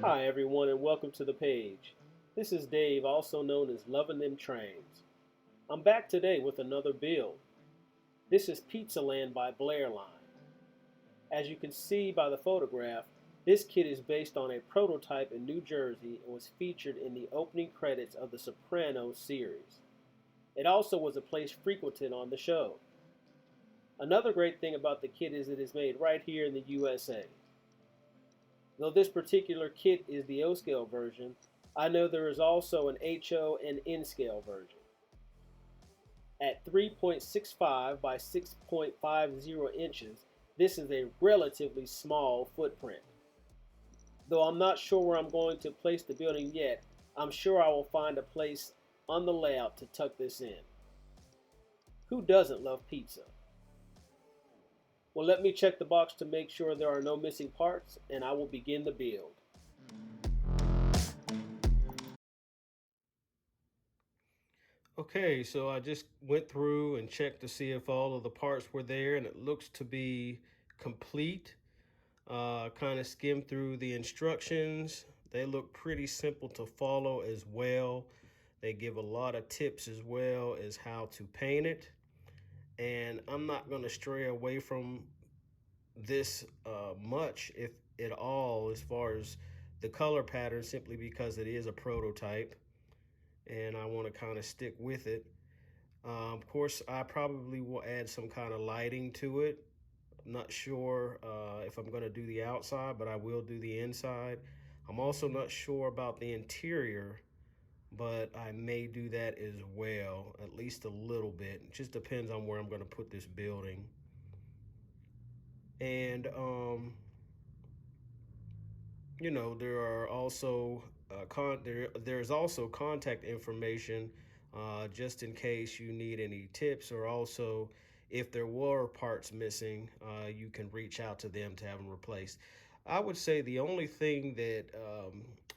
Hi everyone and welcome to the page. This is Dave, also known as Loving Them Trains. I'm back today with another build. This is Pizzaland by Blairline. As you can see by the photograph, this kit is based on a prototype in New Jersey and was featured in the opening credits of the Sopranos series. It also was a place frequented on the show. Another great thing about the kit is it is made right here in the USA. Though this particular kit is the O-scale version, I know there is also an HO and N-scale version. At 3.65 by 6.50 inches, this is a relatively small footprint. Though I'm not sure where I'm going to place the building yet, I'm sure I will find a place on the layout to tuck this in. Who doesn't love pizza? Well, let me check the box to make sure there are no missing parts, and I will begin the build. Okay, so I just went through and checked to see if all of the parts were there, and it looks to be complete. Kind of skimmed through the instructions. They look pretty simple to follow as well. They give a lot of tips as well as how to paint it. And I'm not going to stray away from this much, if at all, as far as the color pattern, simply because it is a prototype and I want to kind of stick with it. Of course, I probably will add some kind of lighting to it. I'm not sure if I'm going to do the outside, but I will do the inside. I'm also not sure about the interior, but I may do that as well, at least a little bit. It just depends on where I'm going to put this building. And you know, there are also there's also contact information just in case you need any tips, or also if there were parts missing, you can reach out to them to have them replaced. I would say the only thing that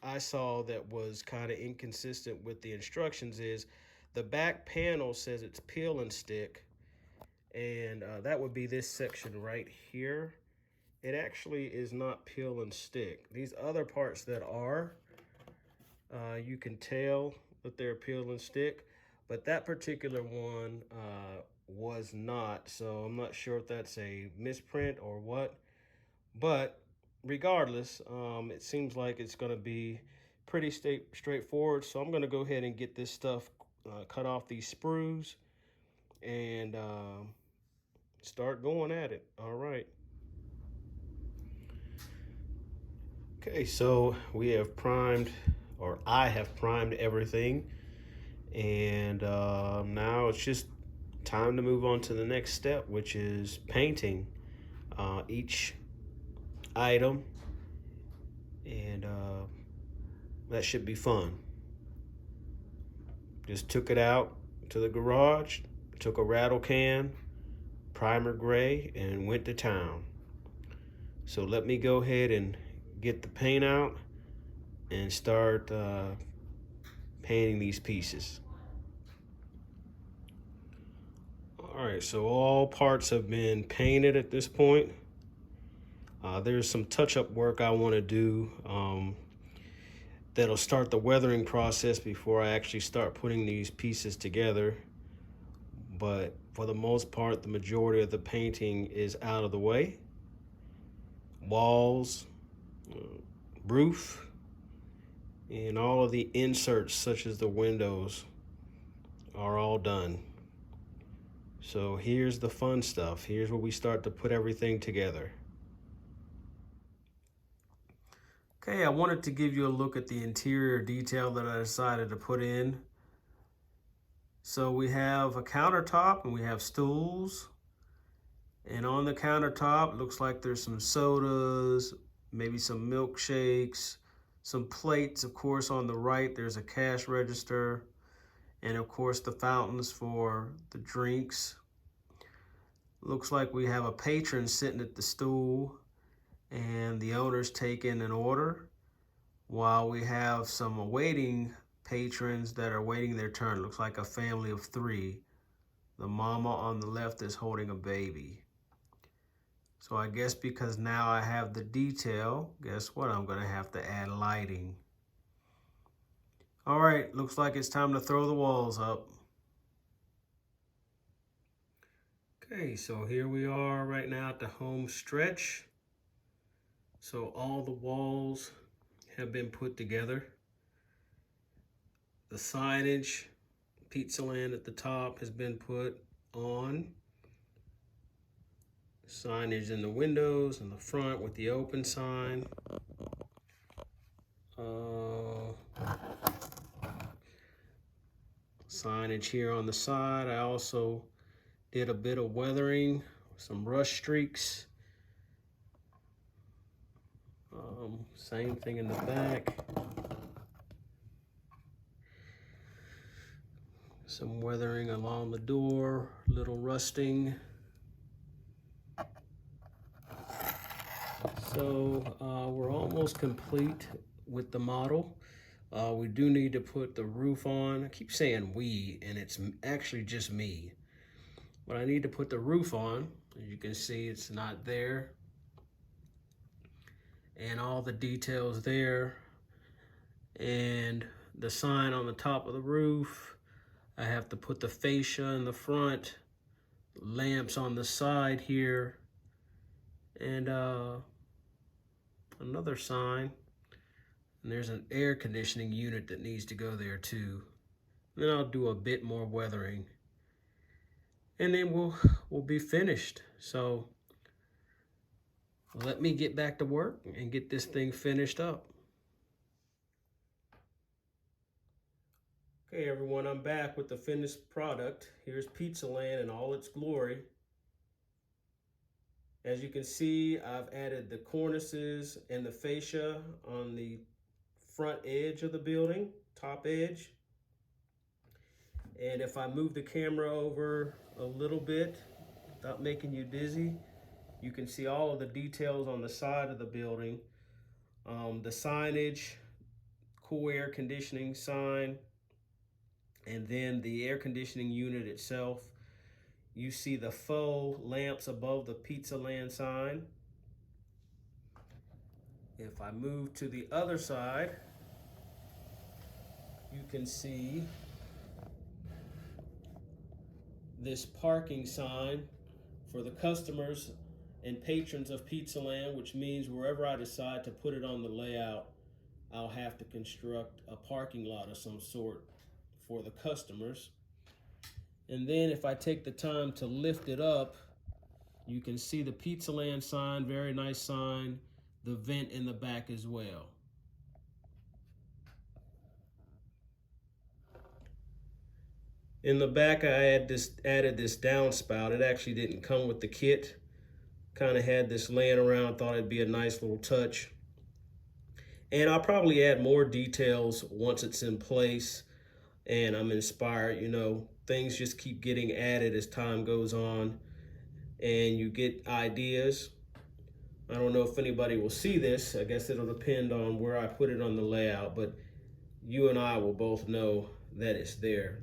I saw that was kind of inconsistent with the instructions is the back panel says it's peel and stick, and that would be this section right here. It actually is not peel and stick. These other parts that are, you can tell that they're peel and stick, but that particular one was not. So I'm not sure if that's a misprint or what, but regardless, it seems like it's going to be pretty straightforward. So I'm going to go ahead and get this stuff cut off these sprues and start going at it. All right. Okay, so we have primed, or I have primed everything, and now it's just time to move on to the next step, which is painting each item, and that should be fun. Just took it out to the garage, took a rattle can, primer gray, and went to town. So let me go ahead and get the paint out and start painting these pieces. All right, so all parts have been painted at this point. There's some touch-up work I want to do that'll start the weathering process before I actually start putting these pieces together. But for the most part, the majority of the painting is out of the way. Walls, roof, and all of the inserts such as the windows are all done. So here's the fun stuff. Here's where we start to put everything together. Okay, I wanted to give you a look at the interior detail that I decided to put in. So we have a countertop and we have stools. And on the countertop, looks like there's some sodas, maybe some milkshakes, some plates. Of course, on the right, there's a cash register. And of course, the fountains for the drinks. Looks like we have a patron sitting at the stool, and the owner's taking an order, while we have some awaiting patrons that are waiting their turn. Looks like a family of three. The mama on the left is holding a baby. So I guess because now I have the detail, guess what? I'm gonna have to add lighting. All right, looks like it's time to throw the walls up. Okay, so here we are right now at the home stretch. So all the walls have been put together. The signage, Pizzaland at the top, has been put on. Signage in the windows in the front with the open sign. Signage here on the side. I also did a bit of weathering, some rust streaks. Same thing in the back. Some weathering along the door, little rusting. So we're almost complete with the model. We do need to put the roof on. I keep saying we, and it's actually just me. But I need to put the roof on. As you can see, it's not there. And all the details there. And the sign on the top of the roof. I have to put the fascia in the front. Lamps on the side here. And another sign. And there's an air conditioning unit that needs to go there too. Then I'll do a bit more weathering. And then we'll be finished. So let me get back to work and get this thing finished up. Okay, everyone, I'm back with the finished product. Here's Pizzaland in all its glory. As you can see, I've added the cornices and the fascia on the front edge of the building, top edge. And if I move the camera over a little bit without making you dizzy, you can see all of the details on the side of the building. The signage, cool air conditioning sign, and then the air conditioning unit itself. You see the faux lamps above the Pizzaland sign. If I move to the other side, you can see this parking sign for the customers and patrons of Pizzaland, which means wherever I decide to put it on the layout, I'll have to construct a parking lot of some sort for the customers. And then if I take the time to lift it up, you can see the Pizzaland sign, very nice sign, the vent in the back as well. In the back, I added this downspout. It actually didn't come with the kit. Kind of had this laying around, thought it'd be a nice little touch. And I'll probably add more details once it's in place and I'm inspired. You know, things just keep getting added as time goes on and you get ideas. I don't know if anybody will see this. I guess it'll depend on where I put it on the layout, but you and I will both know that it's there.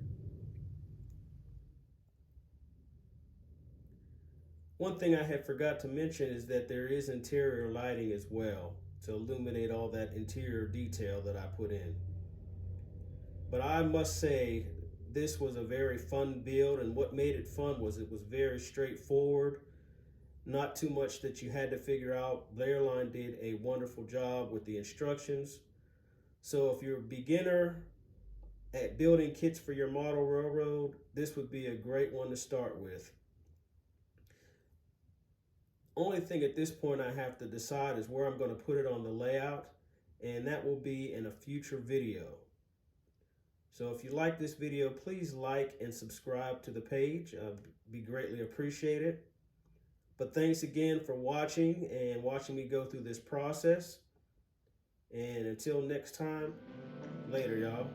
One thing I had forgot to mention is that there is interior lighting as well to illuminate all that interior detail that I put in. But I must say, this was a very fun build, and what made it fun was it was very straightforward. Not too much that you had to figure out. Blairline did a wonderful job with the instructions. So if you're a beginner at building kits for your model railroad, this would be a great one to start with. Only thing at this point I have to decide is where I'm going to put it on the layout, and that will be in a future video. So if you like this video, please like and subscribe to the page. I'd be greatly appreciated. But thanks again for watching and watching me go through this process. And until next time, later, y'all.